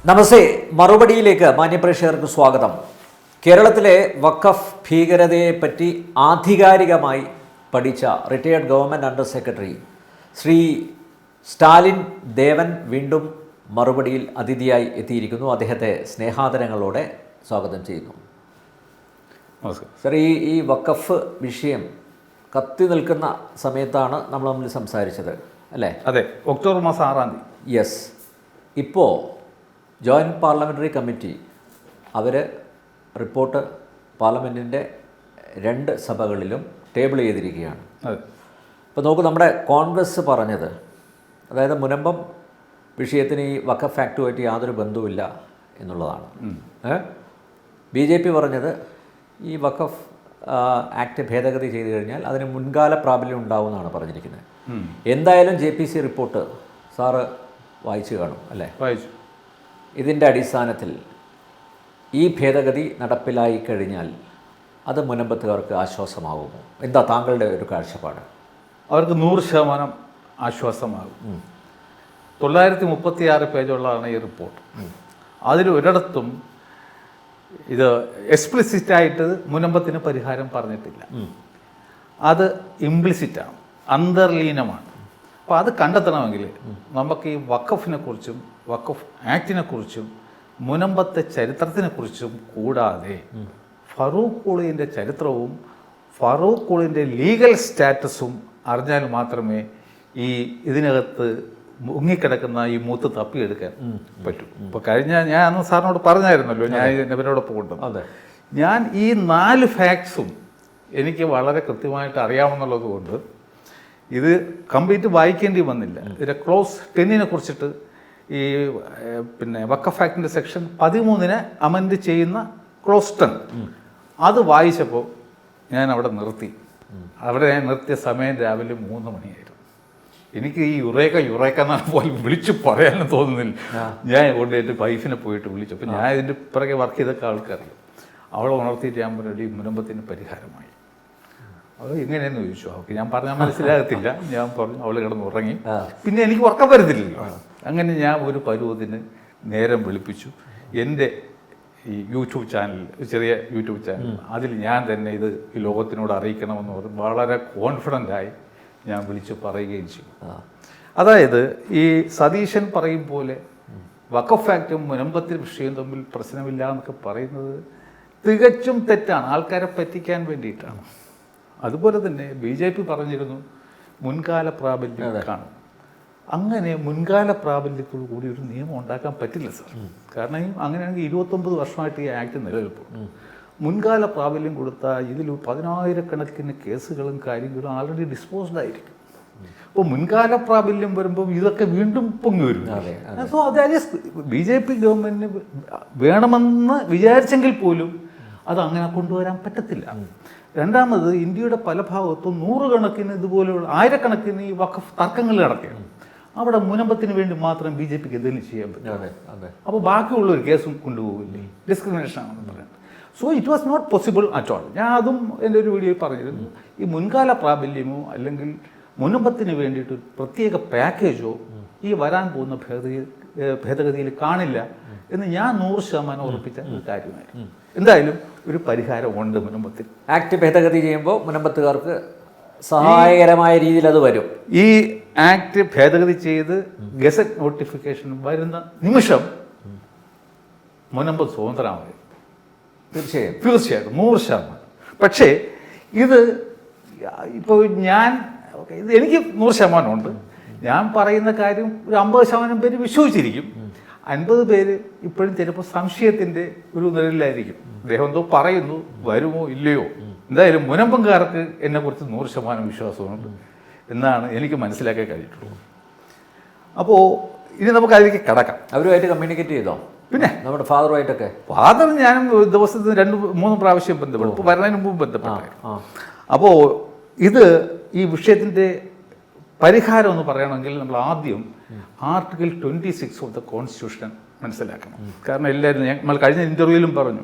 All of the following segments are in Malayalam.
നമസ്തേ. മറുപടിയിലേക്ക് മാന്യപ്രേക്ഷകർക്ക് സ്വാഗതം. കേരളത്തിലെ വഖഫ് ഭീകരതയെപ്പറ്റി ആധികാരികമായി പഠിച്ച retired government under secretary Shri Stalin Devan വീണ്ടും മറുപടിയിൽ അതിഥിയായി എത്തിയിരിക്കുന്നു. അദ്ദേഹത്തെ സ്നേഹാദരങ്ങളോടെ സ്വാഗതം ചെയ്യുന്നു. നമസ്കാരം സർ, ഈ വഖഫ് വിഷയം കത്തി നിൽക്കുന്ന സമയത്താണ് നമ്മൾ തമ്മിൽ സംസാരിച്ചത് അല്ലേ? അതെ, ഒക്ടോബർ മാസം 6-ാം തീയതി. യെസ്. ഇപ്പോൾ ജോയിൻറ്റ് പാർലമെൻ്ററി കമ്മിറ്റി അവർ റിപ്പോർട്ട് പാർലമെൻറ്റിൻ്റെ 2 സഭകളിലും ടേബിൾ ചെയ്തിരിക്കുകയാണ്. അതെ. ഇപ്പോൾ നോക്കൂ, നമ്മുടെ കോൺഗ്രസ് പറഞ്ഞത്, അതായത് മുനമ്പം വിഷയത്തിന് ഈ വഖഫ് ആക്ടുമായിട്ട് യാതൊരു ബന്ധവുമില്ല എന്നുള്ളതാണ്. BJP പറഞ്ഞത് ഈ വഖഫ് ആക്ട് ഭേദഗതി ചെയ്തു കഴിഞ്ഞാൽ അതിന് മുൻകാല പ്രാബല്യം ഉണ്ടാവുമെന്നാണ് പറഞ്ഞിരിക്കുന്നത്. എന്തായാലും JPC റിപ്പോർട്ട് സാറ് വായിച്ചു കാണും അല്ലേ? വായിച്ചു. ഇതിൻ്റെ അടിസ്ഥാനത്തിൽ ഈ ഭേദഗതി നടപ്പിലായി കഴിഞ്ഞാൽ അത് മുനമ്പത്തുകാർക്ക് ആശ്വാസമാകുമോ? എന്താ താങ്കളുടെ ഒരു കാഴ്ചപ്പാട്? അവർക്ക് 100% ആശ്വാസമാകും. 936 പേജുള്ളതാണ് ഈ റിപ്പോർട്ട്. അതിൽ ഒരിടത്തും ഇത് എക്സ്പ്ലിസിറ്റായിട്ട് മുനമ്പത്തിന് പരിഹാരം പറഞ്ഞിട്ടില്ല. അത് ഇംപ്ലിസിറ്റാണ്, അന്തർലീനമാണ്. അപ്പോൾ അത് കണ്ടെത്തണമെങ്കിൽ നമുക്ക് ഈ വഖഫിനെ കുറിച്ചും വഖഫ് ആക്ടിനെ കുറിച്ചും മുനമ്പത്തെ ചരിത്രത്തിനെക്കുറിച്ചും കൂടാതെ ഫറൂഖ് കുളിൻ്റെ ചരിത്രവും ഫറൂഖ് കുളിൻ്റെ ലീഗൽ സ്റ്റാറ്റസും അറിഞ്ഞാൽ മാത്രമേ ഇതിനകത്ത് മുങ്ങിക്കിടക്കുന്ന ഈ മൂത്ത് തപ്പിയെടുക്കാൻ പറ്റൂ. ഇപ്പോൾ ഞാൻ അന്ന് സാറിനോട് പറഞ്ഞായിരുന്നല്ലോ, ഞാൻ ഇവരോടൊപ്പം കൊണ്ടുവന്നു. അതെ, ഞാൻ ഈ 4 ഫാക്ട്സും എനിക്ക് വളരെ കൃത്യമായിട്ട് അറിയാമെന്നുള്ളത് കൊണ്ട് ഇത് കംപ്ലീറ്റ് വായിക്കേണ്ടി വന്നില്ല. ഇതിൻ്റെ ക്ലോസ് 10 കുറിച്ചിട്ട് ഈ വഖഫ് ആക്ടിൻ്റെ സെക്ഷൻ 13 അമെൻഡ് ചെയ്യുന്ന ക്ലോസ് 10 അത് വായിച്ചപ്പോൾ ഞാൻ അവിടെ നിർത്തി. അവിടെ ഞാൻ നിർത്തിയ സമയം രാവിലെ 3 മണിയായിരുന്നു. എനിക്ക് ഈ യുറേക്ക എന്നാണ് പോലും വിളിച്ച് പറയാനും തോന്നുന്നില്ല. ഞാൻ കൊണ്ടുപോയിട്ട് വൈഫിനെ പോയിട്ട് വിളിച്ചു. അപ്പോൾ ഞാൻ ഇതിൻ്റെ പിറകെ വർക്ക് ചെയ്തൊക്കെ ആൾക്കറിയാം. അവളെ ഉണർത്തിയിട്ട് ഞാൻ പറഞ്ഞു, ഈ മുനമ്പത്തിന് പരിഹാരമായി. അത് എങ്ങനെയെന്ന് ചോദിച്ചു. അവൾക്ക് ഞാൻ പറഞ്ഞാൽ മനസ്സിലാകത്തില്ല. ഞാൻ പറഞ്ഞു, അവൾ കിടന്ന് ഉറങ്ങി. പിന്നെ എനിക്ക് ഉറക്കം വരുന്നില്ലല്ലോ. അങ്ങനെ ഞാൻ ഒരു പരുവത്തിന് നേരം വിളിപ്പിച്ചു. എൻ്റെ ഈ യൂട്യൂബ് ചാനൽ, ചെറിയ യൂട്യൂബ് ചാനൽ, അതിൽ ഞാൻ തന്നെ ഇത് ഈ ലോകത്തിനോട് അറിയിക്കണമെന്ന് പറഞ്ഞ് വളരെ കോൺഫിഡൻ്റായി ഞാൻ വിളിച്ച് പറയുകയും ചെയ്യും. അതായത് ഈ സതീശൻ പറയും പോലെ വഖഫ് ആക്റ്റും മുനമ്പത്തിന് വിഷയവും തമ്മിൽ പ്രശ്നമില്ല എന്നൊക്കെ പറയുന്നത് തികച്ചും തെറ്റാണ്, ആൾക്കാരെ പറ്റിക്കാൻ വേണ്ടിയിട്ടാണ്. അതുപോലെ തന്നെ BJP പറഞ്ഞിരുന്നു മുൻകാല പ്രാബല്യം കാണും. അങ്ങനെ മുൻകാല പ്രാബല്യത്തോടു കൂടി ഒരു നിയമം ഉണ്ടാക്കാൻ പറ്റില്ല സാർ. കാരണം അങ്ങനെയാണെങ്കിൽ 29 വർഷമായിട്ട് ഈ ആക്ട് നിലനിൽപ്പും മുൻകാല പ്രാബല്യം കൊടുത്താൽ ഇതിൽ 10,000-കണക്കിന് കേസുകളും കാര്യങ്ങളും ആൾറെഡി ഡിസ്പോസ്ഡ് ആയിരിക്കും. അപ്പോൾ മുൻകാല പ്രാബല്യം വരുമ്പോൾ ഇതൊക്കെ വീണ്ടും പൊങ്ങി വരും. സോ അതായത് BJP ഗവൺമെൻറ്റിന് വേണമെന്ന് വിചാരിച്ചെങ്കിൽ പോലും അത് അങ്ങനെ കൊണ്ടുവരാൻ പറ്റത്തില്ല. രണ്ടാമത്, ഇന്ത്യയുടെ പല ഭാഗത്തും 100 കണക്കിന് ഇതുപോലെയുള്ള 1000-കണക്കിന് ഈ വഖഫ് തർക്കങ്ങൾ നടക്കുകയാണ്. അവിടെ മുനമ്പത്തിന് വേണ്ടി മാത്രം BJPക്ക് എന്തെങ്കിലും ചെയ്യാൻ പറ്റും. അപ്പോൾ ബാക്കിയുള്ള ഒരു കേസും കൊണ്ടുപോകില്ലേ? ഡിസ്ക്രിമിനേഷൻ ആണെന്ന് പറയുന്നത്. So it was not possible at all. ഞാൻ അതും എൻ്റെ ഒരു വീഡിയോയിൽ പറഞ്ഞിരുന്നു. ഈ മുൻകാല പ്രാബല്യമോ അല്ലെങ്കിൽ മുനമ്പത്തിന് വേണ്ടിയിട്ട് ഒരു പ്രത്യേക പാക്കേജോ ഈ വരാൻ പോകുന്ന ഭേദഗതിയിൽ കാണില്ല എന്ന് ഞാൻ 100% ഉറപ്പിച്ച ഒരു കാര്യമായിരുന്നു. എന്തായാലും ഒരു പരിഹാരമുണ്ട് മുനമ്പത്തിൽ. ആക്ട് ഭേദഗതി ചെയ്യുമ്പോൾ മുനമ്പത്തുകാർക്ക് സഹായകരമായ രീതിയിൽ അത് വരും. ഈ ആക്ട് ഭേദഗതി ചെയ്ത് ഗസറ്റ് നോട്ടിഫിക്കേഷൻ വരുന്ന നിമിഷം മുനമ്പം സ്വതന്ത്രമായി. തീർച്ചയായും 100%. പക്ഷേ ഇത് ഇപ്പോൾ ഇത് എനിക്ക് 100% ഉണ്ട്. ഞാൻ പറയുന്ന കാര്യം ഒരു 50% പേര് വിശ്വസിച്ചിരിക്കും. 50 പേര് ഇപ്പോഴും ചിലപ്പോൾ സംശയത്തിൻ്റെ ഒരു നിലയിലായിരിക്കും. അദ്ദേഹം എന്തോ പറയുന്നു, വരുമോ ഇല്ലയോ. എന്തായാലും മുനമ്പംകാർക്ക് എന്നെക്കുറിച്ച് 100% വിശ്വാസമുണ്ട് എന്നാണ് എനിക്ക് മനസ്സിലാക്കാൻ കഴിഞ്ഞിട്ടുള്ളത്. അപ്പോൾ ഇനി നമുക്ക് അതിലേക്ക് കടക്കാം. അവരുമായിട്ട് കമ്മ്യൂണിക്കേറ്റ് ചെയ്തോ? പിന്നെ നമ്മുടെ ഫാദറുമായിട്ടൊക്കെ. ഫാദർ ഞാനും ദിവസത്തിന് 2-3 പ്രാവശ്യം ബന്ധപ്പെട്ടു. ഇപ്പോൾ വരുന്നതിന് മുമ്പ് ബന്ധപ്പെട്ടു. അപ്പോൾ ഈ വിഷയത്തിൻ്റെ പരിഹാരം എന്ന് പറയണമെങ്കിൽ നമ്മൾ ആദ്യം ആർട്ടിക്കിൾ 26 ഓഫ് ദ കോൺസ്റ്റിറ്റ്യൂഷൻ മനസ്സിലാക്കണം. കാരണം എല്ലാവരും നമ്മൾ കഴിഞ്ഞ ഇൻ്റർവ്യൂവിലും പറഞ്ഞു,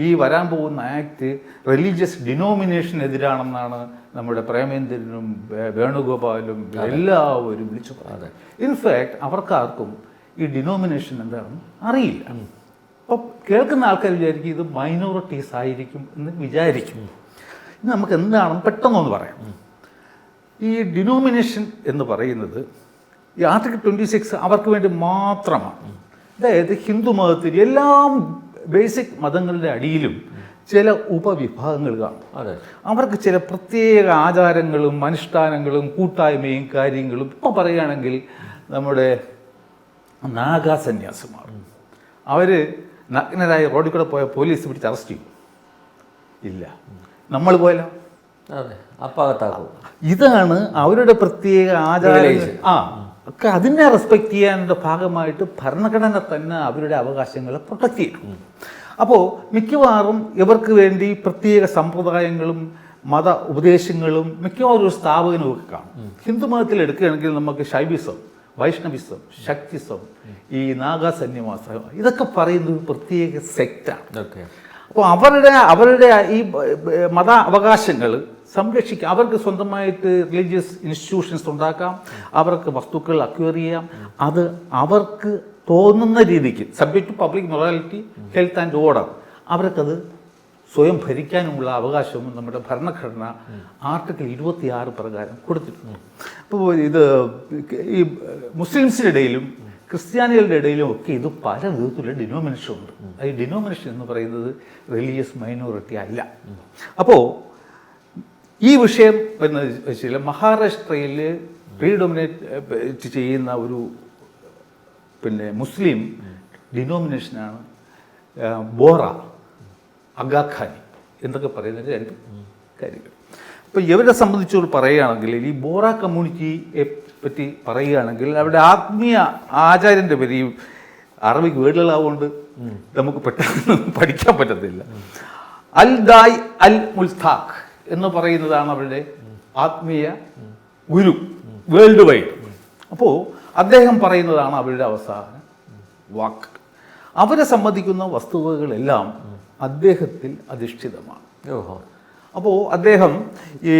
ഈ വരാൻ പോകുന്ന ആക്ട് റിലീജിയസ് ഡിനോമിനേഷനെതിരാണെന്നാണ് നമ്മുടെ പ്രേമേന്ദ്രനും വേണുഗോപാലും എല്ലാവരും വിളിച്ചു പറഞ്ഞത്. ഇൻഫാക്ട് അവർക്കാർക്കും ഈ ഡിനോമിനേഷൻ എന്താണെന്ന് അറിയില്ല. അപ്പോൾ കേൾക്കുന്ന ആൾക്കാർ വിചാരിക്കും ഇത് മൈനോറിറ്റീസ് ആയിരിക്കും എന്ന് വിചാരിക്കും. ഇനി നമുക്ക് എന്താണെന്ന് പെട്ടെന്നൊന്ന് പറയാം. ഈ ഡിനോമിനേഷൻ എന്ന് പറയുന്നത് ഈ ആർട്ടിക്കിൾ 26 അവർക്ക് വേണ്ടി മാത്രമാണ്. അതായത് ഹിന്ദു മതത്തിൽ എല്ലാ ബേസിക് മതങ്ങളുടെ അടിയിലും ചില ഉപവിഭാഗങ്ങൾ കാണും. അവർക്ക് ചില പ്രത്യേക ആചാരങ്ങളും അനുഷ്ഠാനങ്ങളും കൂട്ടായ്മയും കാര്യങ്ങളും. ഇപ്പോൾ പറയുകയാണെങ്കിൽ നമ്മുടെ നാഗാ സന്യാസിമാർ, അവർ നഗ്നരായ റോഡിൽ കൂടെ പോയ പോലീസ് പിടിച്ച് അറസ്റ്റ് ചെയ്യും. ഇല്ല, നമ്മൾ പോയാലോ? ഇതാണ് അവരുടെ പ്രത്യേക ആചാരങ്ങൾ. ഒക്കെ അതിനെ റെസ്പെക്ട് ചെയ്യാനുള്ള ഭാഗമായിട്ട് ഭരണഘടന തന്നെ അവരുടെ അവകാശങ്ങളെ പ്രൊട്ടക്റ്റ് ചെയ്യും. അപ്പോൾ മിക്കവാറും ഇവർക്ക് വേണ്ടി പ്രത്യേക സമ്പ്രദായങ്ങളും മത ഉപദേശങ്ങളും മിക്കവാറും ഒരു സ്ഥാപകനും ഒക്കെ കാണും. ഹിന്ദു മതത്തിൽ എടുക്കുകയാണെങ്കിൽ നമുക്ക് ശൈവിസം, വൈഷ്ണവിസം, ശക്തിസം, ഈ നാഗാ സന്യാസം, ഇതൊക്കെ പറയുന്നത് പ്രത്യേക സെക്റ്റാണ്. അപ്പോൾ അവരുടെ ഈ മത അവകാശങ്ങൾ സംരക്ഷിക്കാം. അവർക്ക് സ്വന്തമായിട്ട് റിലീജിയസ് ഇൻസ്റ്റിറ്റ്യൂഷൻസ് ഉണ്ടാക്കാം, അവർക്ക് വസ്തുക്കൾ അക്വയർ ചെയ്യാം. അത് അവർക്ക് തോന്നുന്ന രീതിക്ക് subject to public morality, health and order, അവർക്കത് സ്വയം ഭരിക്കാനുമുള്ള അവകാശവും നമ്മുടെ ഭരണഘടന ആർട്ടിക്കിൾ 26 പ്രകാരം കൊടുത്തിട്ടുണ്ട്. അപ്പോൾ ഇത് ഈ മുസ്ലിംസിൻ്റെ ഇടയിലും ക്രിസ്ത്യാനികളുടെ ഇടയിലും ഒക്കെ ഇത് പല വിധത്തിലുള്ള ഡിനോമിനേഷൻ ഉണ്ട്. ഈ ഡിനോമിനേഷൻ എന്ന് പറയുന്നത് റിലീജിയസ് മൈനോറിറ്റി അല്ല. അപ്പോൾ ഈ വിഷയം എന്ന് വെച്ചാൽ മഹാരാഷ്ട്രയിൽ പ്രീഡോമിനേറ്റ് ചെയ്യുന്ന ഒരു മുസ്ലിം ഡിനോമിനേഷനാണ് ബോറ, അഗാഖാനി എന്നൊക്കെ പറയുന്നത് രണ്ട് കാര്യങ്ങൾ. അപ്പോൾ ഇവരെ സംബന്ധിച്ച് പറയുകയാണെങ്കിൽ ഈ ബോറ കമ്മ്യൂണിറ്റിയെ പറ്റി പറയുകയാണെങ്കിൽ അവരുടെ ആത്മീയ ആചാര്യൻ്റെ പേര് ഈ അറബിക് വേർഡുകളാവുകൊണ്ട് നമുക്ക് പെട്ടെന്ന് പഠിക്കാൻ പറ്റത്തില്ല. അൽ ദായ് അൽ മുൽത്താഖ് എന്ന് പറയുന്നതാണ് അവരുടെ ആത്മീയ ഗുരു വേൾഡ് വൈഡ്. അപ്പോൾ അദ്ദേഹം പറയുന്നതാണ് അവരുടെ അവസാന വാക്ക്. അവരെ സംബന്ധിക്കുന്ന വസ്തുതകളെല്ലാം അദ്ദേഹത്തിൽ അധിഷ്ഠിതമാണ്. അപ്പോൾ അദ്ദേഹം ഈ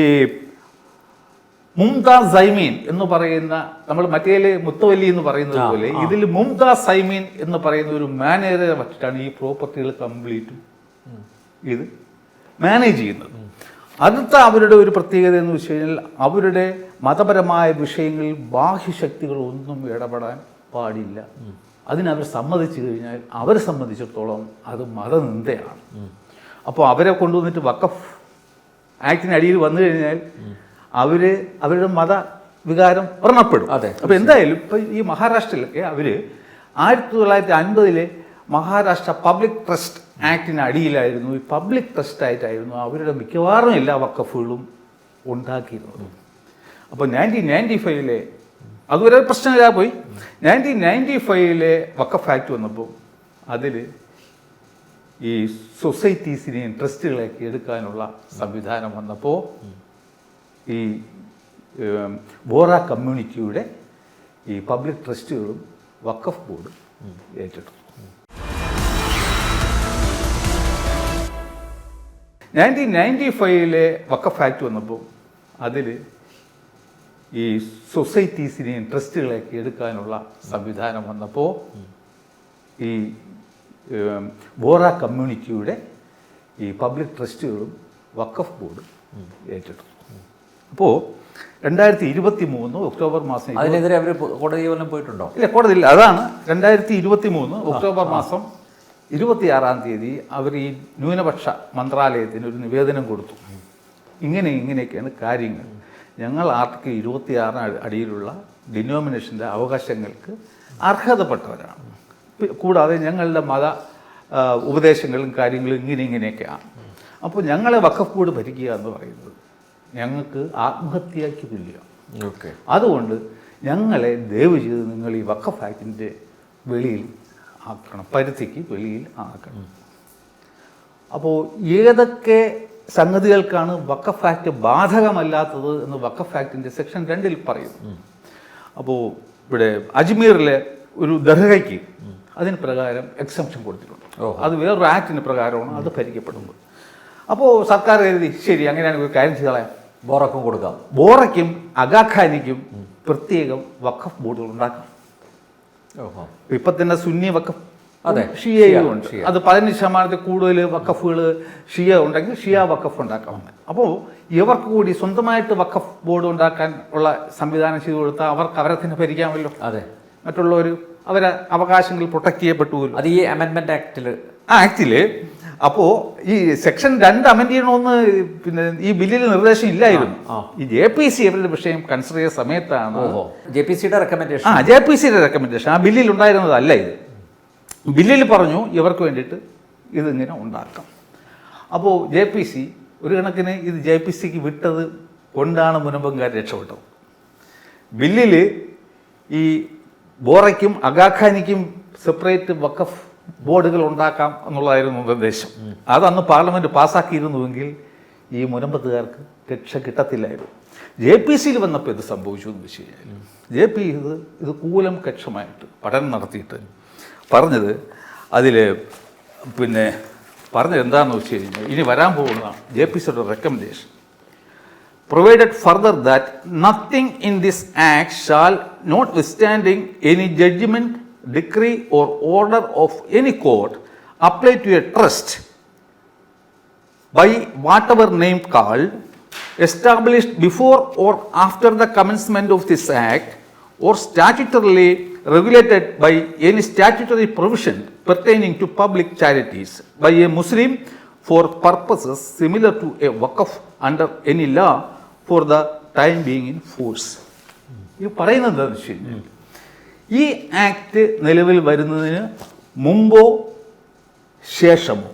മുംതാസ് സൈമീൻ എന്ന് പറയുന്ന, നമ്മൾ മറ്റേല് മുത്തവല്ലി എന്ന് പറയുന്നത് പോലെ ഇതിൽ മുംതാസ് സൈമീൻ എന്ന് പറയുന്ന ഒരു മാനേജറെ വച്ചിട്ടാണ് ഈ പ്രോപ്പർട്ടികൾ കംപ്ലീറ്റും ഇത് മാനേജ് ചെയ്യുന്നത്. അടുത്ത അവരുടെ ഒരു പ്രത്യേകത എന്ന് വെച്ച് കഴിഞ്ഞാൽ അവരുടെ മതപരമായ വിഷയങ്ങളിൽ ബാഹ്യശക്തികളൊന്നും ഇടപെടാൻ പാടില്ല. അതിനവർ സമ്മതിച്ചു കഴിഞ്ഞാൽ അവരെ സംബന്ധിച്ചിടത്തോളം അത് മതനിന്ദയാണ്. അപ്പോൾ അവരെ കൊണ്ടുവന്നിട്ട് വഖഫ് ആക്ടിനടിയിൽ വന്നു കഴിഞ്ഞാൽ അവരുടെ മത വികാരം വ്രണപ്പെടും. അപ്പോൾ എന്തായാലും ഇപ്പം ഈ മഹാരാഷ്ട്രയിലൊക്കെ അവർ 1950 മഹാരാഷ്ട്ര പബ്ലിക് ട്രസ്റ്റ് ആക്ടിന് അടിയിലായിരുന്നു. ഈ പബ്ലിക് ട്രസ്റ്റ് ആയിട്ടായിരുന്നു അവരുടെ മിക്കവാറും എല്ലാ വഖഫുകളും ഉണ്ടാക്കിയിരുന്നത്. അപ്പോൾ 1995 അതുവരെ പ്രശ്നമില്ലാതെ പോയി. 1995 വഖഫ് ആക്ട് വന്നപ്പോൾ അതിൽ ഈ സൊസൈറ്റീസിനെയും ട്രസ്റ്റുകളെയൊക്കെ എടുക്കാനുള്ള സംവിധാനം വന്നപ്പോൾ ഈ ബോറ കമ്മ്യൂണിറ്റിയുടെ ഈ പബ്ലിക് ട്രസ്റ്റുകളും വഖഫ് ബോർഡും ഏറ്റെടുത്തു. 1995 വഖഫ് ആക്ട് വന്നപ്പോൾ അതിൽ ഈ സൊസൈറ്റീസിനെയും ട്രസ്റ്റുകളെയൊക്കെ എടുക്കാനുള്ള സംവിധാനം വന്നപ്പോൾ ഈ ബോറ കമ്മ്യൂണിറ്റിയുടെ ഈ പബ്ലിക് ട്രസ്റ്റുകളും വഖഫ് ബോർഡും ഏറ്റെടുത്തു. അപ്പോൾ 2023 ഒക്ടോബർ മാസം അതിനെതിരെ അവർ കോടതി വല്ലതും പോയിട്ടുണ്ടോ? ഇല്ല, കോടതിയില്ല. അതാണ് 2023 ഒക്ടോബർ മാസം 26-ാം തീയതി അവർ ഈ ന്യൂനപക്ഷ മന്ത്രാലയത്തിന് ഒരു നിവേദനം കൊടുത്തു. ഇങ്ങനെയൊക്കെയാണ് കാര്യങ്ങൾ. ഞങ്ങൾ ആർട്ടിക്കിൾ 26 അടിയിലുള്ള ഡിനോമിനേഷൻ്റെ അവകാശങ്ങൾക്ക് അർഹതപ്പെട്ടവരാണ്. കൂടാതെ ഞങ്ങളുടെ മത ഉപദേശങ്ങളും കാര്യങ്ങളും ഇങ്ങനെയൊക്കെയാണ്. അപ്പോൾ ഞങ്ങളെ വഖഫ് ബോർഡ് ഭരിക്കുക എന്ന് പറയുന്നത് ഞങ്ങൾക്ക് ആത്മഹത്യയ്ക്ക് തുല്യമാണ്. അതുകൊണ്ട് ഞങ്ങളെ ദയവ് ചെയ്ത് നിങ്ങൾ ഈ വഖഫ് ആക്ടിൻ്റെ വെളിയിൽ ആക്കണം, പരിധിക്ക് വെളിയിൽ ആക്കണം. അപ്പോൾ ഏതൊക്കെ സംഗതികൾക്കാണ് വഖഫ് ആക്ട് ബാധകമല്ലാത്തത് എന്ന് വഖഫ് ആക്ടിൻ്റെ സെക്ഷൻ 2 പറയുന്നു. അപ്പോൾ ഇവിടെ അജ്മീറിലെ ഒരു ദർഗയ്ക്ക് അതിന് പ്രകാരം എക്സംഷൻ കൊടുത്തിട്ടുണ്ട്. അത് വേറൊരു ആക്ടിന് പ്രകാരമാണ് അത് ഭരിക്കപ്പെടുന്നത്. അപ്പോൾ സർക്കാർ കരുതി ശരി അങ്ങനെയാണെങ്കിൽ ഒരു കാര്യം ചെയ്തളയാം, ബോറക്കും കൊടുക്കാം. ബോറയ്ക്കും അഗാഖാനിക്കും പ്രത്യേകം വഖഫ് ബോർഡുകൾ ഉണ്ടാക്കാം. ഓഹോ. ഇപ്പം തന്നെ സുന്നി വഖഫ് അതെ, ഷിയയും ഉണ്ട്. ഷിയ. അത് 15% കൂടുതൽ വഖഫുകൾ ഷിയ ഉണ്ടെങ്കിൽ ഷിയ വഖഫ് ഉണ്ടാക്കാം. അപ്പോൾ ഇവർക്ക് കൂടി സ്വന്തമായിട്ട് വഖഫ് ബോർഡ് ഉണ്ടാക്കാൻ ഉള്ള സംവിധാനം ചെയ്തു കൊടുത്താൽ അവർക്ക് അവരെ തന്നെ ഭരിക്കാമല്ലോ. അതെ, മറ്റുള്ളവർ അവരെ അവകാശങ്ങൾ പ്രൊട്ടക്ട് ചെയ്യപ്പെട്ടുവല്ലോ. അത് ഈ അമെൻമെന്റ് ആക്ടിൽ ആക്ടില്. അപ്പോൾ ഈ സെക്ഷൻ 2 അമെൻഡ് ചെയ്യണമെന്ന് പിന്നെ ഈ ബില്ലിൽ നിർദ്ദേശം ഇല്ലായിരുന്നു. ഈ JPC അവരുടെ വിഷയം കൺസിഡർ ചെയ്ത സമയത്താണ് JPCയുടെ റെക്കമെൻഡേഷൻ. JPCയുടെ റെക്കമെൻഡേഷൻ ആ ബില്ലിൽ ഉണ്ടായിരുന്നതല്ല ഇത്. ബില്ലിൽ പറഞ്ഞു ഇവർക്ക് വേണ്ടിയിട്ട് ഇതിങ്ങനെ ഉണ്ടാക്കാം. അപ്പോൾ JPC ഒരു കണക്കിന് ഇത് JPCക്ക് വിട്ടത് കൊണ്ടാണ് മുനമ്പംകാർ രക്ഷപ്പെട്ടത്. ബില്ലിൽ ഈ ബോറയ്ക്കും അഗാഖാനിക്കും സെപ്പറേറ്റ് വഖഫ് ബോർഡുകൾ ഉണ്ടാക്കാം എന്നുള്ളതായിരുന്നു നിർദ്ദേശം. അതന്ന് പാർലമെൻറ്റ് പാസ്സാക്കിയിരുന്നുവെങ്കിൽ ഈ മുനമ്പത്തുകാർക്ക് രക്ഷ കിട്ടത്തില്ലായിരുന്നു. JPCയിൽ വന്നപ്പോൾ ഇത് സംഭവിച്ചു എന്ന് വെച്ച് കഴിഞ്ഞാൽ JP ഇത് കൂലം കക്ഷമായിട്ട് പഠനം നടത്തിയിട്ട് പറഞ്ഞത് പിന്നെ പറഞ്ഞത് എന്താണെന്ന് വെച്ച് കഴിഞ്ഞാൽ ഇനി വരാൻ പോകുന്ന JPCയുടെ recommendation provided further that nothing in this act shall, notwithstanding any judgment, decree or order of any court, apply to a trust by whatever name called, established before or after the commencement of this act, or statutorily regulated by any statutory provision pertaining to public charities by a Muslim for purposes similar to a waqf under any law for the time being in force. ഇത് പറയുന്നത് എന്താണെന്ന് വെച്ച് കഴിഞ്ഞാൽ ഈ ആക്ട് നിലവിൽ വരുന്നതിന് മുമ്പോ ശേഷമോ,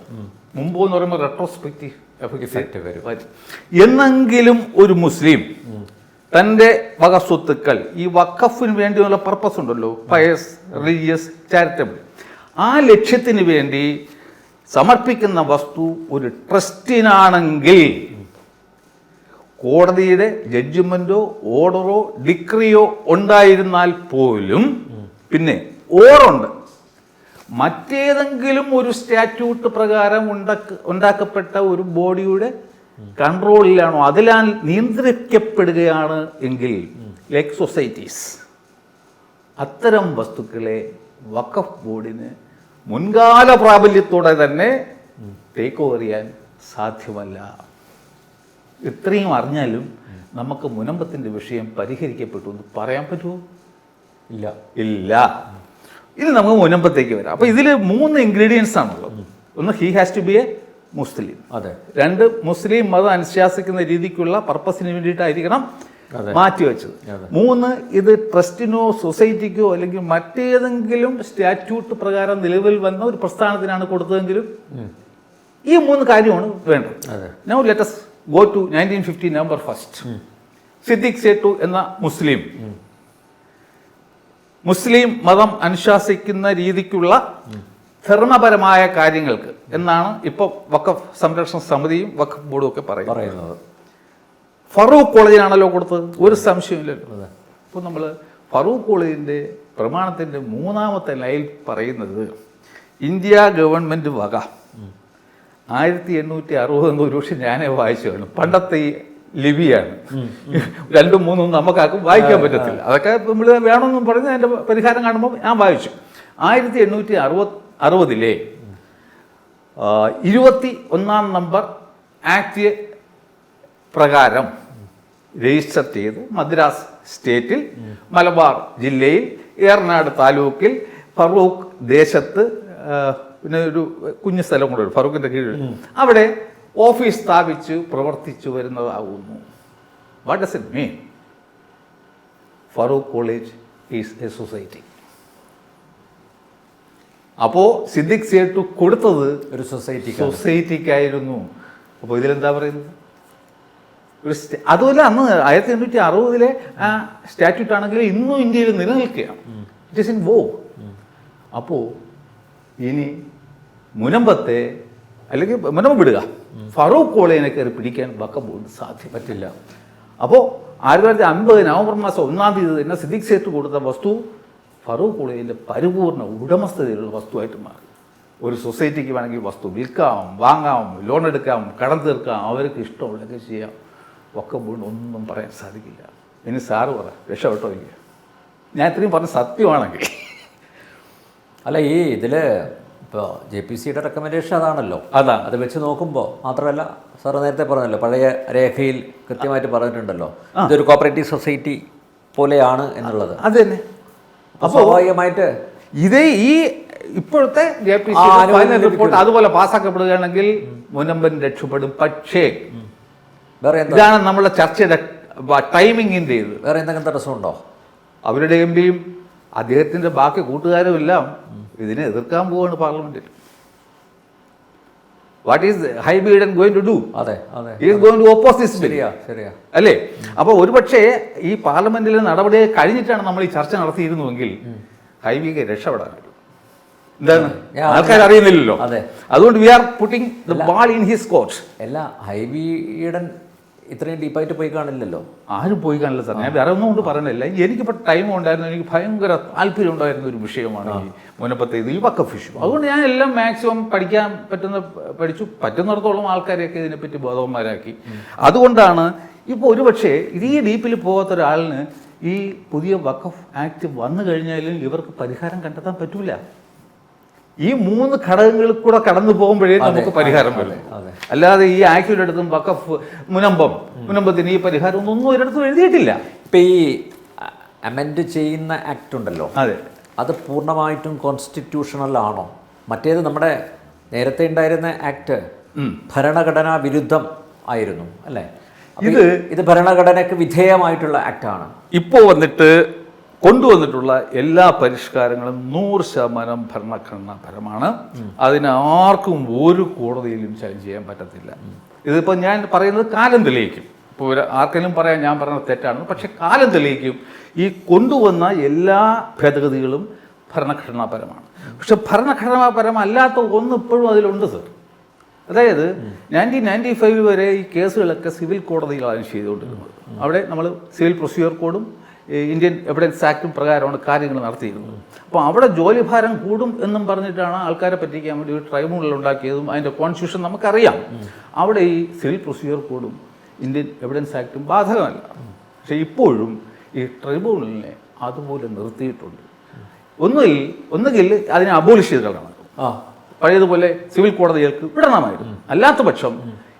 മുമ്പോ എന്ന് പറയുമ്പോൾ റെട്രോസ്പെക്റ്റീവ് ഇഫക്റ്റ് വരും. എന്നെങ്കിലും ഒരു മുസ്ലിം തൻ്റെ വക സ്വത്തുക്കൾ ഈ വഖഫിന് വേണ്ടിയുള്ള പർപ്പസ് ഉണ്ടല്ലോ, പയസ്, റിലീജിയസ്, ചാരിറ്റബിൾ, ആ ലക്ഷ്യത്തിന് വേണ്ടി സമർപ്പിക്കുന്ന വസ്തു ഒരു ട്രസ്റ്റിനാണെങ്കിൽ കോടതിയുടെ ജഡ്ജ്മെന്റോ ഓർഡറോ ഡിക്രിയോ ഉണ്ടായിരുന്നാൽ പോലും, പിന്നെ ഓറുണ്ട്, മറ്റേതെങ്കിലും ഒരു സ്റ്റാറ്റ്യൂട്ട് പ്രകാരം ഉണ്ടാക്കപ്പെട്ട ഒരു ബോഡിയുടെ കൺട്രോളിലാണോ അതിലാൽ നിയന്ത്രിക്കപ്പെടുകയാണ് എങ്കിൽ, ലൈക്ക് സൊസൈറ്റീസ്, അത്തരം വസ്തുക്കളെ വഖഫ് ബോർഡിന് മുൻകാല പ്രാബല്യത്തോടെ തന്നെ ടേക്ക് ഓവർ ചെയ്യാൻ സാധ്യമല്ല. ഇത്രയും അറിഞ്ഞാലും നമുക്ക് മുനമ്പത്തിൻ്റെ വിഷയം പരിഹരിക്കപ്പെട്ടു എന്ന് പറയാൻ പറ്റുമോ? ഇല്ല. ഇല്ല. ഇത് നമുക്ക് മുനമ്പത്തേക്ക് വരാം. അപ്പോൾ ഇതിൽ 3 ഇൻഗ്രീഡിയൻസ് ആണുള്ളത്. ഒന്ന്, he has to be a Muslim. അതെ. 2, മുസ്ലിം മതം അനുശാസിക്കുന്ന രീതിക്കുള്ള പർപ്പസിന് വേണ്ടിയിട്ടായിരിക്കണം മാറ്റിവെച്ചത്. 3, ഇത് ട്രസ്റ്റിനോ സൊസൈറ്റിക്കോ അല്ലെങ്കിൽ മറ്റേതെങ്കിലും സ്റ്റാറ്റ്യൂട്ട് പ്രകാരം നിലവിൽ വന്ന ഒരു പ്രസ്ഥാനത്തിനാണ് കൊടുത്തതെങ്കിലും ഈ 3 കാര്യമാണ് വേണ്ടത്. Now let us go to 1950 November 1st. Siddique Sait എന്ന മുസ്ലിം മതം അനുശാസിക്കുന്ന രീതിക്കുള്ള ധർമ്മപരമായ കാര്യങ്ങൾക്ക് എന്നാണ് ഇപ്പോൾ വഖഫ് സംരക്ഷണ സമിതിയും വഖഫ് ബോർഡും ഒക്കെ പറയുന്നത്. ഫറൂഖ് കോളേജിനാണല്ലോ കൊടുത്തത്, ഒരു സംശയമില്ലല്ലോ. അപ്പോൾ നമ്മൾ ഫറൂഖ് കോളേജിൻ്റെ പ്രമാണത്തിൻ്റെ 3ാമത്തെ ലൈനിൽ പറയുന്നത് ഇന്ത്യ ഗവൺമെൻറ് വക 1860 ഒരു പക്ഷെ ഞാനേ വായിച്ചു കാണും. പണ്ടത്തെ ഈ ലിപിയാണ്, 2, 3 നമുക്കാർക്കും വായിക്കാൻ പറ്റത്തില്ല. അതൊക്കെ നമ്മൾ വേണമെന്നും പറഞ്ഞ് അതിൻ്റെ പരിഹാരം കാണുമ്പോൾ ഞാൻ വായിച്ചു. 1860 21ാം നമ്പർ ആക്ട് പ്രകാരം രജിസ്റ്റർ ചെയ്ത് മദ്രാസ് സ്റ്റേറ്റിൽ മലബാർ ജില്ലയിൽ ഏറനാട് താലൂക്കിൽ ഫറൂഖ് ദേശത്ത്, പിന്നെ ഒരു കുഞ്ഞു സ്ഥലം കൂടെ ഫറൂഖിൻ്റെ കീഴിൽ, അവിടെ ഓഫീസ് സ്ഥാപിച്ച് പ്രവർത്തിച്ചു വരുന്നതാകുന്നു. What does it mean? Farook college is a society. അപ്പോൾ സിദ്ദിഖ് സേട്ടു കൊടുത്തത് ഒരു സൊസൈറ്റിക്കായിരുന്നു. അപ്പോൾ ഇതിലെന്താ പറയുന്നത്? അതുപോലെ അന്ന് 1860 ആ സ്റ്റാറ്റ്യൂട്ട് ആണെങ്കിൽ ഇന്നും ഇന്ത്യയിൽ നിലനിൽക്കുകയാണ്. ഇറ്റ് ഈസ് ഇൻ വോ. അപ്പോൾ ഇനി മുനമ്പത്തെ അല്ലെങ്കിൽ മുനമ്പ് വിടുക, ഫറൂഖ് കോളേജിനെ കയറി പിടിക്കാൻ വഖഫ് ബോർഡ് സാധ്യം പറ്റില്ല. അപ്പോൾ 1950 നവംബർ മാസം 1-ാം തീയതി തന്നെ സിദ്ദിഖ് സേട്ട് കൊടുത്ത വസ്തു ഫറൂഖ് കോളേജിൻ്റെ പരിപൂർണ ഉടമസ്ഥതയിലുള്ള വസ്തുവായിട്ട് മാറി. ഒരു സൊസൈറ്റിക്ക് വേണമെങ്കിൽ വസ്തു വിൽക്കാം, വാങ്ങാം, ലോൺ എടുക്കാം, കടം തീർക്കാം, അവർക്ക് ഇഷ്ടമുള്ളതൊക്കെ ചെയ്യാം. വഖഫ് ബോർഡിന് ഒന്നും പറയാൻ സാധിക്കില്ല. ഇനി സാറ് പറ, രക്ഷപ്പെട്ടോ ഇല്ല? ഞാൻ ഇത്രയും പറഞ്ഞ സത്യമാണെങ്കിൽ അല്ല ഈ ഇതിൽ ഇപ്പോൾ JPCയുടെ റെക്കമെൻഡേഷൻ അതാണല്ലോ. അതാണ് അത് വെച്ച് നോക്കുമ്പോൾ മാത്രമല്ല, സാറ് നേരത്തെ പറഞ്ഞല്ലോ, പഴയ രേഖയിൽ കൃത്യമായിട്ട് പറഞ്ഞിട്ടുണ്ടല്ലോ ഇതൊരു കോപ്പറേറ്റീവ് സൊസൈറ്റി പോലെയാണ് എന്നുള്ളത്. അത് തന്നെ. അപ്പോൾ സ്വാഭാവികമായിട്ട് ഇതേ ഈ ഇപ്പോഴത്തെ ഫൈനൽ റിപ്പോർട്ട് അതുപോലെ പാസ്സാക്കപ്പെടുകയാണെങ്കിൽ മുനമ്പൻ രക്ഷപ്പെടും. പക്ഷേ വേറെ എന്താ, ഇതാണ് നമ്മളെ ചർച്ചയുടെ ടൈമിങ്ങിൻ്റെ ഇത്. വേറെ എന്തെങ്കിലും തടസ്സമുണ്ടോ? അവരുടെ എംപിയും അദ്ദേഹത്തിൻ്റെ ബാക്കി കൂട്ടുകാരും എല്ലാം ഇതിനെ എതിർക്കാൻ പോവുകയാണ് പാർലമെന്റിൽ. What is Hibi Eden going to do? അതെ അതെ, he is going to oppose this. ശരിയാ ശരിയാ അല്ലേ? അപ്പോൾ ഒരുപക്ഷേ ഈ പാർലമെന്റിലെ നടപടി കഴിഞ്ഞിട്ടാണ് നമ്മൾ ഈ ചർച്ച നടത്തിയിരുന്നുവെങ്കിൽ ഹൈബിക്ക് രക്ഷപ്പെടാൻ പറ്റും. എന്താണ് ആൾക്കാർ അറിയുന്നില്ലല്ലോ. അതെ, അതുകൊണ്ട് we are putting the ball in his court. അല്ല, ഹൈബി ഈഡൻ ഇത്രയും ഡീപ്പായിട്ട് പോയി കാണില്ലല്ലോ. ആരും പോയി കാണില്ല സാർ. ഞാൻ വേറെ ഒന്നും കൊണ്ട് പറയുന്നില്ല. എനിക്കിപ്പോൾ ടൈം ഉണ്ടായിരുന്നു, എനിക്ക് ഭയങ്കര താല്പര്യം ഉണ്ടായിരുന്ന ഒരു വിഷയമാണ് ഈ മുനമ്പത്തെ ഇത്, ഈ വഖഫ് ഇഷ്യൂ. അതുകൊണ്ട് ഞാൻ എല്ലാം മാക്സിമം പഠിക്കാൻ പറ്റുന്നിടത്തോളം ആൾക്കാരെയൊക്കെ ഇതിനെപ്പറ്റി ബോധവന്മാരാക്കി. അതുകൊണ്ടാണ് ഇപ്പോൾ ഒരുപക്ഷെ ഈ ഡീപ്പിൽ പോകാത്ത ഒരാളിന് ഈ പുതിയ വഖഫ് ആക്ട് വന്നു കഴിഞ്ഞാലും ഇവർക്ക് പരിഹാരം കണ്ടെത്താൻ പറ്റൂല. ഈ 3 ഘടകങ്ങളിൽ കൂടെ കടന്നു പോകുമ്പോഴേ നമുക്ക് പരിഹാരം വരും. അല്ലാതെ ഈ ആക്ടിയുടെ അടുത്തും വഖഫ് മുനമ്പത്തിന് ഈ പരിഹാരം ഒന്നും ഒരിടത്തും എഴുതിയിട്ടില്ല. ഇപ്പം ഈ അമെൻഡ് ചെയ്യുന്ന ആക്ട് ഉണ്ടല്ലോ, അതെ, അത് പൂർണ്ണമായിട്ടും കോൺസ്റ്റിറ്റ്യൂഷണൽ ആണോ? മറ്റേത് നമ്മുടെ നേരത്തെ ഉണ്ടായിരുന്ന ആക്ട് ഭരണഘടനാ വിരുദ്ധം ആയിരുന്നു അല്ലേ? ഇത് ഭരണഘടനയ്ക്ക് വിധേയമായിട്ടുള്ള ആക്ടാണ്. ഇപ്പോൾ കൊണ്ടുവന്നിട്ടുള്ള എല്ലാ പരിഷ്കാരങ്ങളും 100% ഭരണഘടനാപരമാണ്. അതിന് ആർക്കും ഒരു കോടതിയിലും ചലഞ്ച് ചെയ്യാൻ പറ്റത്തില്ല. ഇതിപ്പോൾ ഞാൻ പറയുന്നത് കാലം തെളിയിക്കും. ഇപ്പോൾ ആർക്കെങ്കിലും പറയാം ഞാൻ പറയുന്നത് തെറ്റാണ്, പക്ഷെ കാലം തെളിയിക്കും. ഈ കൊണ്ടുവന്ന എല്ലാ ഭേദഗതികളും ഭരണഘടനാപരമാണ്. പക്ഷെ ഭരണഘടനാപരമല്ലാത്ത ഒന്ന് ഇപ്പോഴും അതിലുണ്ട് സർ. അതായത് 1995 വരെ ഈ കേസുകളൊക്കെ സിവിൽ കോടതികളാണ് ചെയ്തുകൊണ്ടിരുന്നത്. അവിടെ നമ്മൾ സിവിൽ പ്രൊസീജിയർ കോഡും ഇന്ത്യൻ എവിഡൻസ് ആക്ടും പ്രകാരമാണ് കാര്യങ്ങൾ നടത്തിയിരുന്നത്. അപ്പോൾ അവിടെ ജോലിഭാരം കൂടും എന്നും പറഞ്ഞിട്ടാണ് ആൾക്കാരെ പറ്റിക്കാൻ വേണ്ടി ഒരു ട്രൈബ്യൂണൽ ഉണ്ടാക്കിയതും അതിൻ്റെ കോൺസ്റ്റിറ്റ്യൂഷൻ നമുക്കറിയാം. അവിടെ ഈ സിവിൽ പ്രൊസീജിയർ കോഡും ഇന്ത്യൻ എവിഡൻസ് ആക്ടും ബാധകമല്ല. പക്ഷേ ഇപ്പോഴും ഈ ട്രൈബ്യൂണലിനെ അതുപോലെ നിർത്തിയിട്ടുണ്ട്. ഒന്നുകിൽ അതിനെ അബോളിഷ് ചെയ്ത് കളയണം, പഴയതുപോലെ സിവിൽ കോടതികൾക്ക് വിടണമായിരുന്നു. അല്ലാത്ത പക്ഷം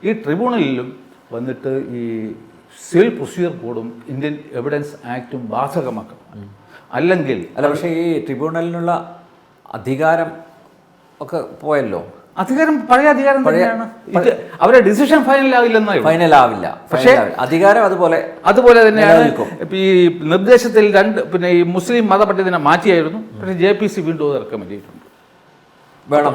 ഈ ട്രിബ്യൂണലിലും വന്നിട്ട് ഈ സിവിൽ പ്രൊസീജിയർ കോഡും ഇന്ത്യൻ എവിഡൻസ് ആക്ടും ബാധകമാക്കണം. അല്ലെങ്കിൽ പക്ഷേ ഈ ട്രിബ്യൂണലിനുള്ള അധികാരം ഒക്കെ പോയല്ലോ. പഴയ അധികാരം തന്നെയാണ്. അവരുടെ ഡിസിഷൻ ഫൈനലാവില്ല. പക്ഷേ അധികാരം അതുപോലെ തന്നെയാണ്. ഈ നിർദ്ദേശത്തിൽ ഈ മുസ്ലിം മതപണ്ഡിതനെ മാറ്റിയായിരുന്നു. പക്ഷേ JPC വീണ്ടും അത് റെക്കമെൻഡ് ചെയ്തിട്ടുണ്ട്. വേണം.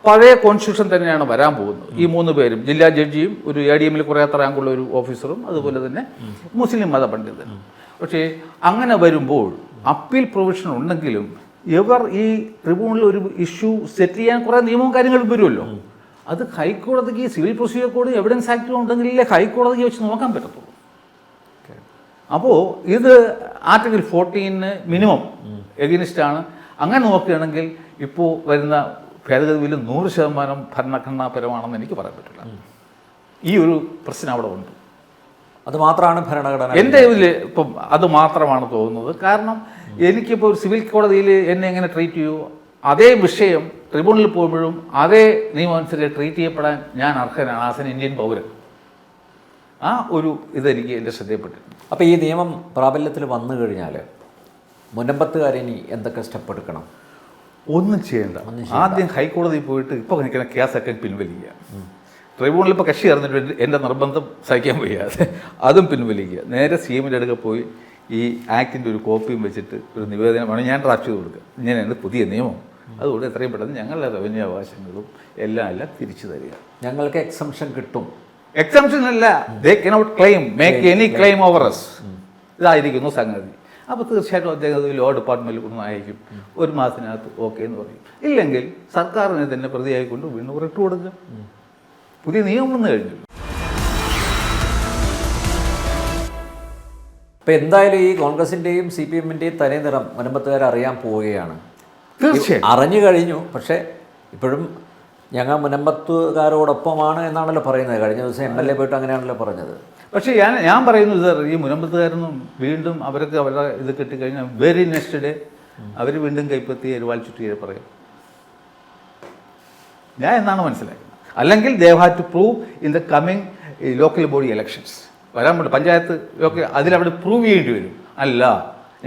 പഴയ കോൺസ്റ്റിറ്റ്യൂഷൻ തന്നെയാണ് വരാൻ പോകുന്നത്. ഈ 3 പേരും, ജില്ലാ ജഡ്ജിയും ഒരു ADM-ൽ കുറയാത്ത റാങ്കുള്ള ഒരു ഓഫീസറും അതുപോലെ തന്നെ മുസ്ലിം മതപണ്ഡിതനും. പക്ഷേ അങ്ങനെ വരുമ്പോൾ അപ്പീൽ പ്രൊവിഷൻ ഉണ്ടെങ്കിലും ഇവർ ഈ ട്രിബ്യൂണലിൽ ഒരു ഇഷ്യൂ സെറ്റ് ചെയ്യാൻ കുറേ നിയമവും കാര്യങ്ങളും വരുമല്ലോ. അത് ഹൈക്കോടതിക്ക് സിവിൽ പ്രൊസീജിയർ കോഡ് എവിഡൻസ് ആക്ടും ഉണ്ടെങ്കിലേ ഹൈക്കോടതിക്ക് വെച്ച് നോക്കാൻ പറ്റത്തുള്ളൂ. അപ്പോൾ ഇത് ആർട്ടിക്കിൾ 14 മിനിമം എഗനിസ്റ്റാണ്. അങ്ങനെ നോക്കുകയാണെങ്കിൽ ഇപ്പോൾ വരുന്ന ഭേദഗതിയിൽ 100% ഭരണഘടനാപരമാണെന്ന് എനിക്ക് പറയാൻ പറ്റില്ല. ഈ ഒരു പ്രശ്നം അവിടെ ഉണ്ട്. അത് മാത്രമാണ് ഭരണഘടന. എൻ്റെ ഇതിൽ ഇപ്പം അത് മാത്രമാണ് തോന്നുന്നത്. കാരണം എനിക്കിപ്പോൾ ഒരു സിവിൽ കോടതിയിൽ എന്നെ എങ്ങനെ ട്രീറ്റ് ചെയ്യുമോ അതേ വിഷയം ട്രിബ്യൂണലിൽ പോകുമ്പോഴും അതേ നിയമം അനുസരിച്ച് ട്രീറ്റ് ചെയ്യപ്പെടാൻ ഞാൻ അർഹനാണ് ആസ് എൻ ഇന്ത്യൻ പൗരൻ. ആ ഒരു ഇതെനിക്ക് എൻ്റെ ശ്രദ്ധയിൽപ്പെട്ടിട്ടുണ്ട്. അപ്പോൾ ഈ നിയമം പ്രാബല്യത്തിൽ വന്നു കഴിഞ്ഞാൽ മുനമ്പത്തുകാരിനി എന്തൊക്കെ സ്റ്റെപ്പ് എടുക്കണം? ഒന്നും ചെയ്യേണ്ട. ആദ്യം ഹൈക്കോടതിയിൽ പോയിട്ട് ഇപ്പോൾ നിൽക്കുന്ന കേസൊക്കെ പിൻവലിക്കുക. ട്രിബ്യൂണലിൽ ഇപ്പോൾ കക്ഷി അറിഞ്ഞിട്ട് എൻ്റെ നിർബന്ധം സഹിക്കാൻ വയ്യാതെ അതും പിൻവലിക്കുക. നേരെ CM-ൻ്റെ അടുക്ക പോയി ഈ ആക്ടിൻ്റെ ഒരു കോപ്പിയും വെച്ചിട്ട് ഒരു നിവേദനമാണ് ഞാൻ ഡ്രാഫ്റ്റ് ചെയ്ത് കൊടുക്കുക. ഇങ്ങനെയാണ് പുതിയ നിയമം, അതുകൊണ്ട് എത്രയും പെട്ടെന്ന് ഞങ്ങളുടെ റവന്യൂ അവകാശങ്ങളും എല്ലാം തിരിച്ചു തരിക. ഞങ്ങൾക്ക് എക്സംഷൻ കിട്ടും. എക്സംഷൻ അല്ല, they cannot claim make any claim over us. ഇതായിരിക്കുന്നു സംഗതി. അപ്പോൾ തീർച്ചയായിട്ടും അദ്ദേഹം ലോ ഡിപ്പാർട്ട്മെൻറ്റിൽ ഒന്ന് അയക്കും. 1 മാസത്തിനകത്ത് ഓക്കെ എന്ന് പറയും. ഇല്ലെങ്കിൽ സർക്കാരിനെ തന്നെ പ്രതിയായിക്കൊണ്ട് വീണ്ടും റിട്ട് കൊടുക്കുക. പുതിയ നിയമം വന്നു കഴിഞ്ഞു. ഇപ്പം എന്തായാലും ഈ കോൺഗ്രസിൻ്റെയും CPM-ൻ്റെയും തനി നിറം മുനമ്പത്തുകാർ അറിയാൻ പോവുകയാണ്. തീർച്ചയായും അറിഞ്ഞു കഴിഞ്ഞു. പക്ഷേ ഇപ്പോഴും ഞങ്ങൾ മുനമ്പത്തുകാരോടൊപ്പമാണ് എന്നാണല്ലോ പറയുന്നത്. കഴിഞ്ഞ ദിവസം MLA പോയിട്ട് അങ്ങനെയാണല്ലോ പറഞ്ഞത്. പക്ഷേ ഞാൻ പറയുന്നത് സാർ, ഈ മുനമ്പത്തുകാരൊന്നും വീണ്ടും അവർക്ക് അവരുടെ ഇത് കിട്ടിക്കഴിഞ്ഞാൽ വെരി നെക്സ്റ്റ് ഡേ അവർ വീണ്ടും കൈപ്പത്തി എരുവാൾ ചുറ്റിയെ പറയും. ഞാൻ എന്നാണ് മനസ്സിലാക്കുന്നത്. അല്ലെങ്കിൽ they have to prove in the coming local body elections വരാൻ പറ്റും, പഞ്ചായത്ത് ഒക്കെ അതിലവിടെ പ്രൂവ് ചെയ്യേണ്ടി വരും. അല്ല,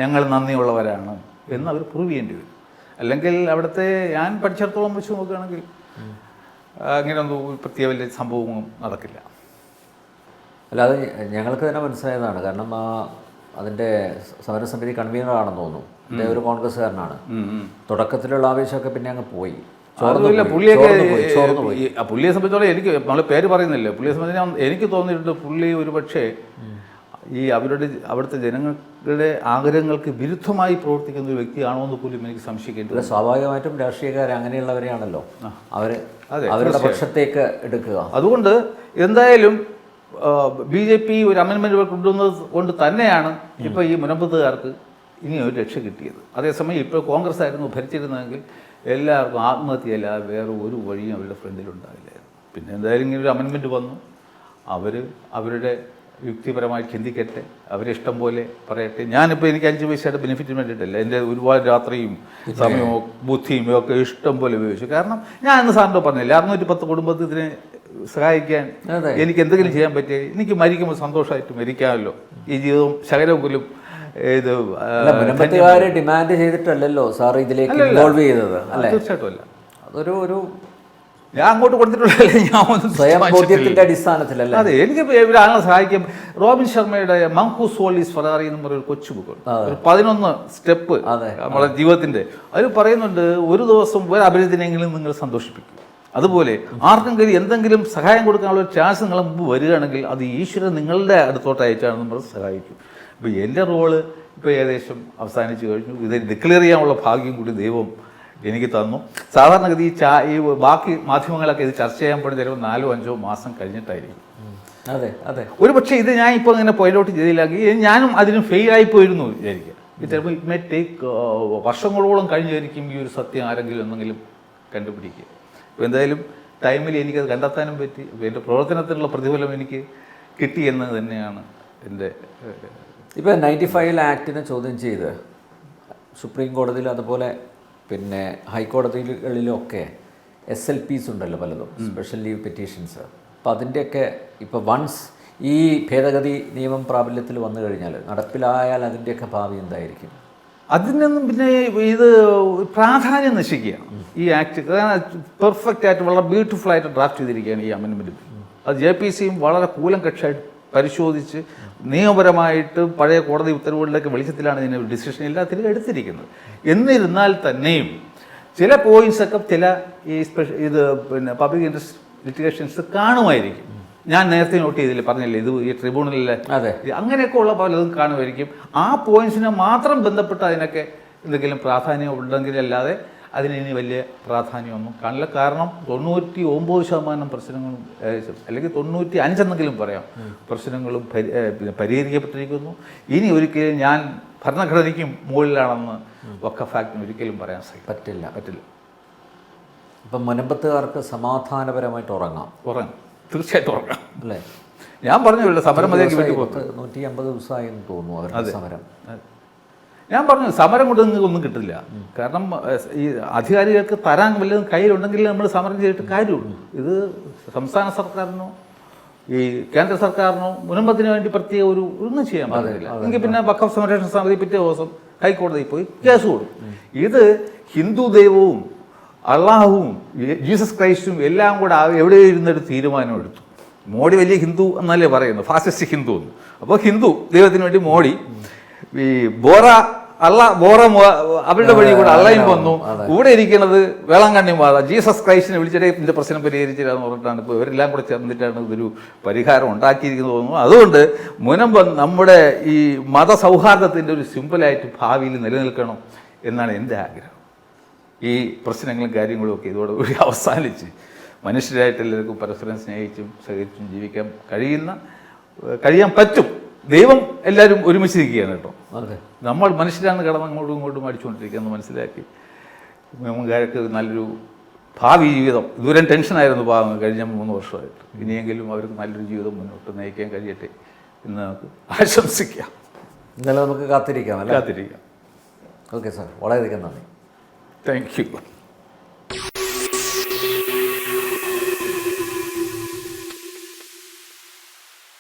ഞങ്ങൾ നന്ദിയുള്ളവരാണ് എന്ന് അവർ പ്രൂവ് ചെയ്യേണ്ടി വരും. അല്ലെങ്കിൽ അവിടുത്തെ ഞാൻ പഠിച്ചിടത്തോളം വെച്ച് നോക്കുകയാണെങ്കിൽ അങ്ങനെയൊന്നും പ്രത്യേക വലിയ സംഭവമൊന്നും നടക്കില്ല. അല്ലാതെ ഞങ്ങൾക്ക് തന്നെ മനസ്സിലായതാണ്. കാരണം അതിൻ്റെ സമരസമിതി കൺവീനറാണെന്ന് തോന്നുന്നു. അദ്ദേഹം ഒരു കോൺഗ്രസ്സുകാരനാണ്. തുടക്കത്തിലുള്ള ആവേശമൊക്കെ പിന്നെ അങ്ങ് പോയി. അതുമില്ല, പുള്ളിയെ സംബന്ധിച്ചോളം എനിക്ക് നമ്മൾ പേര് പറയുന്നില്ല. പുള്ളിയെ സംബന്ധിച്ച് എനിക്ക് തോന്നിയിട്ടുണ്ട് പുള്ളി ഒരുപക്ഷെ ഈ അവിടുത്തെ ജനങ്ങളുടെ ആഗ്രഹങ്ങൾക്ക് വിരുദ്ധമായി പ്രവർത്തിക്കുന്ന ഒരു വ്യക്തിയാണോ എന്ന് പോലും എനിക്ക് സംശയിക്കേണ്ടി. സ്വാഭാവികമായിട്ടും രാഷ്ട്രീയക്കാർ അങ്ങനെയുള്ളവരെയാണല്ലോ അവരുടെ പക്ഷത്തേക്ക് എടുക്കുക. അതുകൊണ്ട് എന്തായാലും BJP ഒരു അമെൻമെൻറ്റ് കൊണ്ടുവന്നത് കൊണ്ട് തന്നെയാണ് ഇപ്പോൾ ഈ മുനമ്പത്തുകാർക്ക് ഇനി ഒരു രക്ഷ കിട്ടിയത്. അതേസമയം ഇപ്പോൾ കോൺഗ്രസ് ആയിരുന്നു ഭരിച്ചിരുന്നതെങ്കിൽ എല്ലാവർക്കും ആത്മഹത്യയല്ലാതെ വേറെ ഒരു വഴിയും അവരുടെ ഫ്രണ്ടിലുണ്ടാവില്ലായിരുന്നു. പിന്നെ എന്തായാലും ഇങ്ങനെ ഒരു അമെൻമെൻറ്റ് വന്നു. അവരുടെ യുക്തിപരമായി ചിന്തിക്കട്ടെ, അവരിഷ്ടം പോലെ പറയട്ടെ. ഞാനിപ്പോൾ എനിക്ക് 5 പൈസയുടെ ബെനിഫിറ്റിന് വേണ്ടിയിട്ടല്ല, എൻ്റെ ഒരുപാട് രാത്രിയും സമയവും ബുദ്ധിയും ഒക്കെ ഇഷ്ടം പോലെ ഉപയോഗിച്ചു. കാരണം ഞാൻ ഇന്ന് സാറിൻ്റെ പറഞ്ഞില്ല, 610 കുടുംബത്തിന് സഹായിക്കാൻ എനിക്ക് എന്തെങ്കിലും ചെയ്യാൻ പറ്റിയ, എനിക്ക് മരിക്കുമ്പോൾ സന്തോഷമായിട്ട് മരിക്കാമല്ലോ. ഈ ജീവിതവും ശകലവും പോലും ഇത് ഡിമാൻഡ് ചെയ്തിട്ടല്ലല്ലോ സാർ ഇതിലേക്ക് ഇൻവോൾവ് ചെയ്തത്. തീർച്ചയായിട്ടും അല്ല. അതൊരു ഞാൻ അങ്ങോട്ട് കൊടുത്തിട്ടുള്ളതല്ലേ, ഞാൻ അടിസ്ഥാനത്തിലല്ല. അതെ, എനിക്ക് ഒരാളെ സഹായിക്കും. റോബിൻ ശർമ്മയുടെ മങ്കൂസ് വോളീസ് ഫെറാറി എന്ന് പറയുന്ന ഒരു കൊച്ചു ബുക്കുണ്ട്, ഒരു 11 സ്റ്റെപ്പ് നമ്മുടെ ജീവിതത്തിന്റെ. അതിൽ പറയുന്നുണ്ട്, ഒരു ദിവസം ഒരു അപരിചിതനെങ്കിലും നിങ്ങൾ സന്തോഷിപ്പിക്കും. അതുപോലെ ആർക്കെങ്കിലും എന്തെങ്കിലും സഹായം കൊടുക്കാനുള്ള ഒരു ചാൻസ് നിങ്ങളെ മുമ്പ് വരികയാണെങ്കിൽ അത് ഈശ്വരൻ നിങ്ങളുടെ അടുത്തോട്ട് അയച്ചാണ് നമ്മൾ സഹായിക്കും. ഇപ്പോൾ എൻ്റെ റോള് ഇപ്പോൾ ഏകദേശം അവസാനിച്ച് കഴിഞ്ഞു. ഇത് ഡിക്ലെയർ ചെയ്യാനുള്ള ഭാഗ്യം കൂടി ദൈവം എനിക്ക് തന്നു. സാധാരണഗതി ഈ ബാക്കി മാധ്യമങ്ങളൊക്കെ ഇത് ചർച്ച ചെയ്യാൻ പോയി ചിലപ്പോൾ 4-5 മാസം കഴിഞ്ഞിട്ടായിരിക്കും. അതെ അതെ. ഒരു പക്ഷേ ഇത് ഞാൻ ഇപ്പോൾ ഇങ്ങനെ പോയിന്റ് ഔട്ട് ചെയ്തില്ലെങ്കിൽ ഞാനും അതിന് ഫെയിലായി പോയിരുന്നു വിചാരിക്കുക. ഇത് ചിലപ്പോൾ ഇറ്റ് മേ ടേക്ക് വർഷങ്ങളോളം കഴിഞ്ഞായിരിക്കും ഈ ഒരു സത്യം ആരെങ്കിലും എന്തെങ്കിലും കണ്ടുപിടിക്കുക. ഇപ്പോൾ എന്തായാലും ടൈമിൽ എനിക്കത് കണ്ടെത്താനും പറ്റി. എൻ്റെ പ്രവർത്തനത്തിനുള്ള പ്രതിഫലം എനിക്ക് കിട്ടി എന്ന് തന്നെയാണ് എൻ്റെ. ഇപ്പോൾ 95 ആക്ടിനെ ചോദ്യം ചെയ്ത് സുപ്രീം കോടതിയിൽ അതുപോലെ പിന്നെ ഹൈക്കോടതികളിലൊക്കെ SLPs ഉണ്ടല്ലോ പലതും, സ്പെഷ്യൽ ലീവ് പെറ്റീഷൻസ്. അപ്പോൾ അതിൻ്റെയൊക്കെ ഇപ്പോൾ വൺസ് ഈ ഭേദഗതി നിയമം പ്രാബല്യത്തിൽ വന്നു കഴിഞ്ഞാൽ, നടപ്പിലായാൽ അതിൻ്റെയൊക്കെ ഭാവി എന്തായിരിക്കും? അതിനൊന്നും പിന്നെ ഇത് പ്രാധാന്യം നശിക്കുകയാണ് ഈ ആക്ട്. പെർഫെക്റ്റ് ആയിട്ട് വളരെ ബ്യൂട്ടിഫുൾ ആയിട്ട് ഡ്രാഫ്റ്റ് ചെയ്തിരിക്കുകയാണ് ഈ അമെൻമെൻറ്റ്. അത് JPCയും വളരെ കൂലങ്കക്ഷമായിട്ട് പരിശോധിച്ച് നിയമപരമായിട്ട് പഴയ കോടതി ഉത്തരവുകളിലേക്ക് വെളിച്ചത്തിലാണ് ഇതിന് ഡിസിഷൻ എല്ലാത്തിലും എടുത്തിരിക്കുന്നത്. എന്നിരുന്നാൽ തന്നെയും ചില പോയിൻറ്റ്സൊക്കെ ചില ഈ ഇത് പിന്നെ പബ്ലിക് ഇൻട്രസ്റ്റ് ലിറ്റിഗേഷൻസ് കാണുമായിരിക്കും. ഞാൻ നേരത്തെ നോട്ട് ചെയ്തില്ല, പറഞ്ഞില്ലേ, ഇത് ഈ ട്രിബ്യൂണലിലെ അങ്ങനെയൊക്കെ ഉള്ള പലതും കാണുമായിരിക്കും. ആ പോയിൻറ്റ്സിനെ മാത്രം ബന്ധപ്പെട്ട് അതിനൊക്കെ എന്തെങ്കിലും പ്രാധാന്യം ഉണ്ടെങ്കിലല്ലാതെ അതിന് ഇനി വലിയ പ്രാധാന്യമൊന്നും കാണില്ല. കാരണം 99% പ്രശ്നങ്ങളും, അല്ലെങ്കിൽ 95 എന്നെങ്കിലും പറയാം, പ്രശ്നങ്ങളും പരിഹരിക്കപ്പെട്ടിരിക്കുന്നു. ഇനി ഒരിക്കലും ഞാൻ ഭരണഘടനയ്ക്കും മുകളിലാണെന്ന് വഖഫ് ആക്ടിന് ഒരിക്കലും പറയാൻ പറ്റില്ല. ഇപ്പം മുനമ്പത്തുകാർക്ക് സമാധാനപരമായിട്ട് ഉറങ്ങാം. തീർച്ചയായിട്ടും ഉറങ്ങാം അല്ലേ? ഞാൻ പറഞ്ഞില്ല, സമരം മതിയാക്കി 150 ദിവസമായി എന്ന് തോന്നുന്നു അവരുടെ സമരം. ഞാൻ പറഞ്ഞു, സമരം കൊണ്ട് നിങ്ങൾക്ക് ഒന്നും കിട്ടില്ല. കാരണം ഈ അധികാരികൾക്ക് തരാൻ വല്ലതും കയ്യിലുണ്ടെങ്കിൽ നമ്മൾ സമരം ചെയ്തിട്ട് കാര്യമുള്ളൂ. ഇത് സംസ്ഥാന സർക്കാരിനോ ഈ കേന്ദ്ര സർക്കാരിനോ മുനമ്പത്തിന് വേണ്ടി പ്രത്യേക ഒന്നും ചെയ്യാൻ പാടില്ല. എങ്കിൽ പിന്നെ വഖഫ് സംരക്ഷണ സമിതി പിറ്റേ ദിവസം ഹൈക്കോടതിയിൽ പോയി കേസ് കൊടുക്കും. ഇത് ഹിന്ദു ദൈവവും അള്ളാഹുവും ജീസസ് ക്രൈസ്റ്റും എല്ലാം കൂടെ എവിടെ ഇരുന്നൊരു തീരുമാനമെടുത്തു. മോഡി വലിയ ഹിന്ദു എന്നല്ലേ പറയുന്നത്, ഫാസിസ്റ്റ് ഹിന്ദു എന്ന്. അപ്പോൾ ഹിന്ദു ദൈവത്തിന് വേണ്ടി മോഡി ഈ ബോറ അവരുടെ വഴി കൂടെ അള്ളയും വന്നു. ഇവിടെ ഇരിക്കുന്നത് വേളാങ്കണ്ണി മാത ജീസസ് ക്രൈസ്റ്റിനെ വിളിച്ചിട്ട് ഇതിൻ്റെ പ്രശ്നം പരിഹരിച്ചില്ലാന്ന് പറഞ്ഞിട്ടാണ് ഇപ്പോൾ ഇവരെല്ലാം കൂടെ ചേർന്നിട്ടാണ് ഇതൊരു പരിഹാരം ഉണ്ടാക്കിയിരിക്കുന്നത് തോന്നുന്നു. അതുകൊണ്ട് മുനമ്പം നമ്മുടെ ഈ മതസൗഹാർദ്ദത്തിൻ്റെ ഒരു സിമ്പിളായിട്ട് ഭാവിയിൽ നിലനിൽക്കണം എന്നാണ് എൻ്റെ ആഗ്രഹം. ഈ പ്രശ്നങ്ങളും കാര്യങ്ങളും ഒക്കെ ഇതോടുകൂടി അവസാനിച്ച് മനുഷ്യരായിട്ട് എല്ലാവർക്കും പരസ്പരം സ്നേഹിച്ചും സഹകരിച്ചും ജീവിക്കാൻ കഴിയാൻ പറ്റും. ദൈവം എല്ലാവരും ഒരുമിച്ച് നിൽക്കുകയാണ് കേട്ടോ. നമ്മൾ മനുഷ്യരാണ് കിടന്ന് അങ്ങോട്ടും ഇങ്ങോട്ടും അടിച്ചുകൊണ്ടിരിക്കുകയെന്ന് മനസ്സിലാക്കി നമുക്കാർക്ക് നല്ലൊരു ഭാവി ജീവിതം, ഇതുവരെ ടെൻഷനായിരുന്നു പാവം കഴിഞ്ഞ 3 വർഷമായിട്ട്, ഇനിയെങ്കിലും അവർക്ക് നല്ലൊരു ജീവിതം മുന്നോട്ട് നയിക്കാൻ കഴിയട്ടെ എന്ന് നമുക്ക് ആശംസിക്കാം. ഇന്നലെ നമുക്ക് കാത്തിരിക്കാം. ഓക്കെ സാർ, വളരെയധികം നന്ദി. Thank you.